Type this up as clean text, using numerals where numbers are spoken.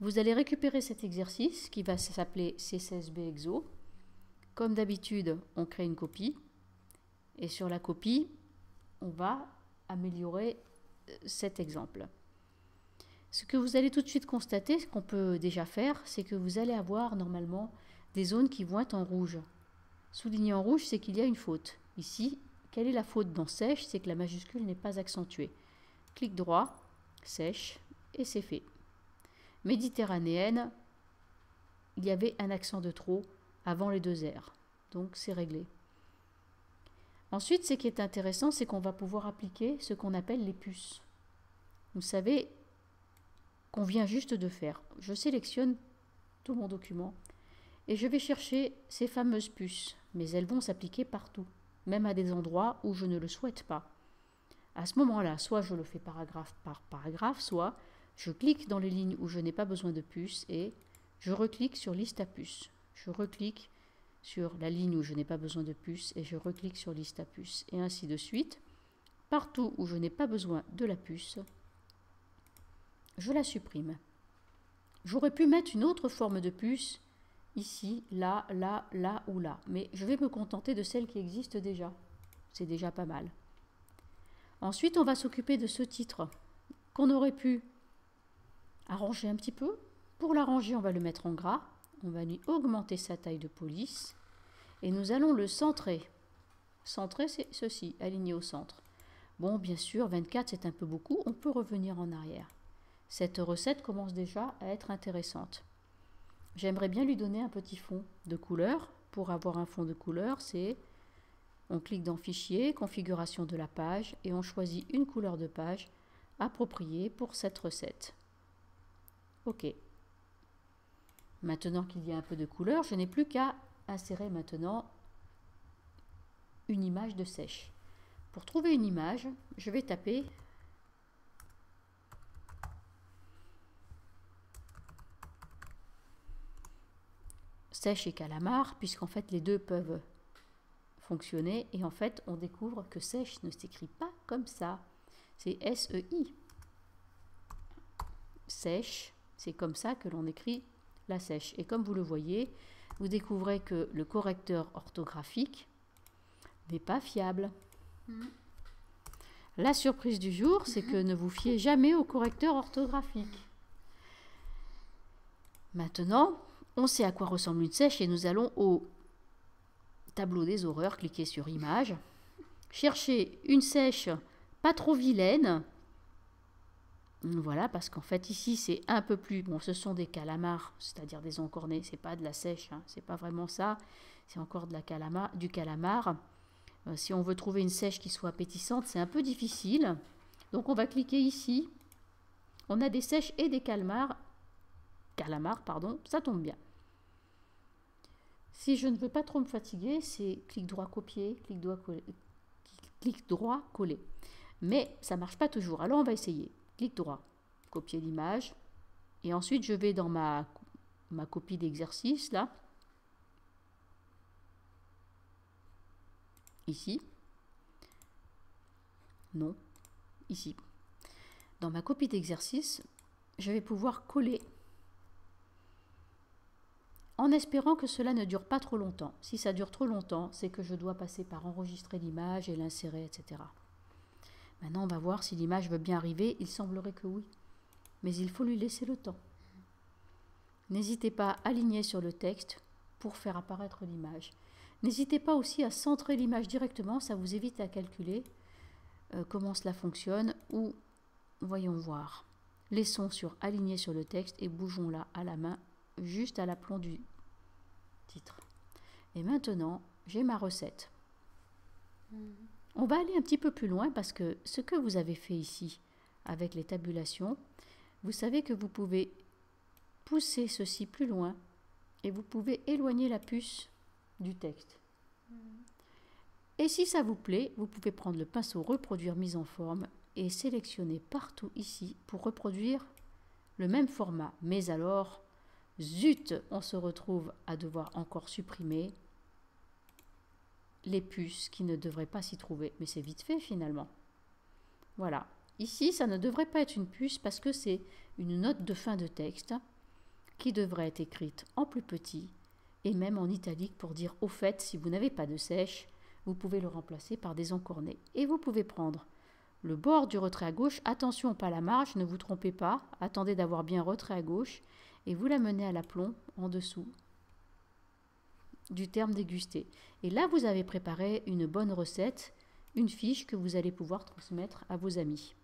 Vous allez récupérer cet exercice qui va s'appeler C16B Exo. Comme d'habitude, on crée une copie. Et sur la copie, on va améliorer cet exemple. Ce que vous allez tout de suite constater, ce qu'on peut déjà faire, c'est que vous allez avoir normalement des zones qui vont être en rouge. Souligné en rouge, c'est qu'il y a une faute. Ici, quelle est la faute dans sèche? C'est que la majuscule n'est pas accentuée. Clic droit, sèche, et c'est fait. Méditerranéenne, il y avait un accent de trop avant les deux R. Donc c'est réglé. Ensuite, ce qui est intéressant, c'est qu'on va pouvoir appliquer ce qu'on appelle les puces. Vous savez qu'on vient juste de faire. Je sélectionne tout mon document et je vais chercher ces fameuses puces. Mais elles vont s'appliquer partout, même à des endroits où je ne le souhaite pas. À ce moment-là, soit je le fais paragraphe par paragraphe, soit je clique dans les lignes où je n'ai pas besoin de puces et je reclique sur liste à puces. Je reclique sur la ligne où je n'ai pas besoin de puces et je reclique sur liste à puces et ainsi de suite. Partout où je n'ai pas besoin de la puce, je la supprime. J'aurais pu mettre une autre forme de puce ici, là, là, là ou là, mais je vais me contenter de celle qui existe déjà. C'est déjà pas mal. Ensuite, on va s'occuper de ce titre qu'on aurait pu arranger un petit peu. Pour l'arranger, on va le mettre en gras. On va lui augmenter sa taille de police et nous allons le centrer. Centrer, c'est ceci, aligné au centre. Bon, bien sûr, 24, c'est un peu beaucoup. On peut revenir en arrière. Cette recette commence déjà à être intéressante. J'aimerais bien lui donner un petit fond de couleur. Pour avoir un fond de couleur, c'est on clique dans Fichier, Configuration de la page et on choisit une couleur de page appropriée pour cette recette. OK. Maintenant qu'il y a un peu de couleur, je n'ai plus qu'à insérer maintenant une image de sèche. Pour trouver une image, je vais taper sèche et calamar, puisqu'en fait les deux peuvent fonctionner. Et en fait, on découvre que sèche ne s'écrit pas comme ça. C'est S-E-I. Sèche, c'est comme ça que l'on écrit la sèche. Et comme vous le voyez, vous découvrez que le correcteur orthographique n'est pas fiable. La surprise du jour, c'est que ne vous fiez jamais au correcteur orthographique. Maintenant, on sait à quoi ressemble une sèche et nous allons au tableau des horreurs, cliquer sur Images, chercher une sèche pas trop vilaine. Voilà, parce qu'en fait ici c'est un peu plus, bon, ce sont des calamars, c'est-à-dire des encornés, c'est pas de la sèche, hein, c'est pas vraiment ça, c'est encore de la du calamar. Si on veut trouver une sèche qui soit appétissante, c'est un peu difficile. Donc on va cliquer ici. On a des sèches et des calamars, pardon, ça tombe bien. Si je ne veux pas trop me fatiguer, c'est clic droit copier, clic droit coller. Mais ça marche pas toujours. Alors on va essayer. Clic droit, copier l'image. Et ensuite je vais dans ma copie d'exercice là. Ici. Non, ici. Dans ma copie d'exercice, je vais pouvoir coller en espérant que cela ne dure pas trop longtemps. Si ça dure trop longtemps, c'est que je dois passer par enregistrer l'image et l'insérer, etc. Maintenant, on va voir si l'image veut bien arriver. Il semblerait que oui, mais il faut lui laisser le temps. N'hésitez pas à aligner sur le texte pour faire apparaître l'image. N'hésitez pas aussi à centrer l'image directement, ça vous évite à calculer comment cela fonctionne. Ou, voyons voir, laissons sur aligner sur le texte et bougeons-la à la main, juste à l'aplomb du titre. Et maintenant, j'ai ma recette. On va aller un petit peu plus loin parce que ce que vous avez fait ici avec les tabulations, vous savez que vous pouvez pousser ceci plus loin et vous pouvez éloigner la puce du texte. Et si ça vous plaît, vous pouvez prendre le pinceau reproduire mise en forme et sélectionner partout ici pour reproduire le même format. Mais alors, zut, on se retrouve à devoir encore supprimer les puces qui ne devraient pas s'y trouver. Mais c'est vite fait finalement. Voilà. Ici, ça ne devrait pas être une puce parce que c'est une note de fin de texte. qui devrait être écrite en plus petit et même en italique pour dire au fait, si vous n'avez pas de sèche, vous pouvez le remplacer par des encornets. Et vous pouvez prendre le bord du retrait à gauche, attention pas la marge, ne vous trompez pas, attendez d'avoir bien retrait à gauche et vous l'amenez à l'aplomb en dessous du terme dégusté. Et là, vous avez préparé une bonne recette, une fiche que vous allez pouvoir transmettre à vos amis.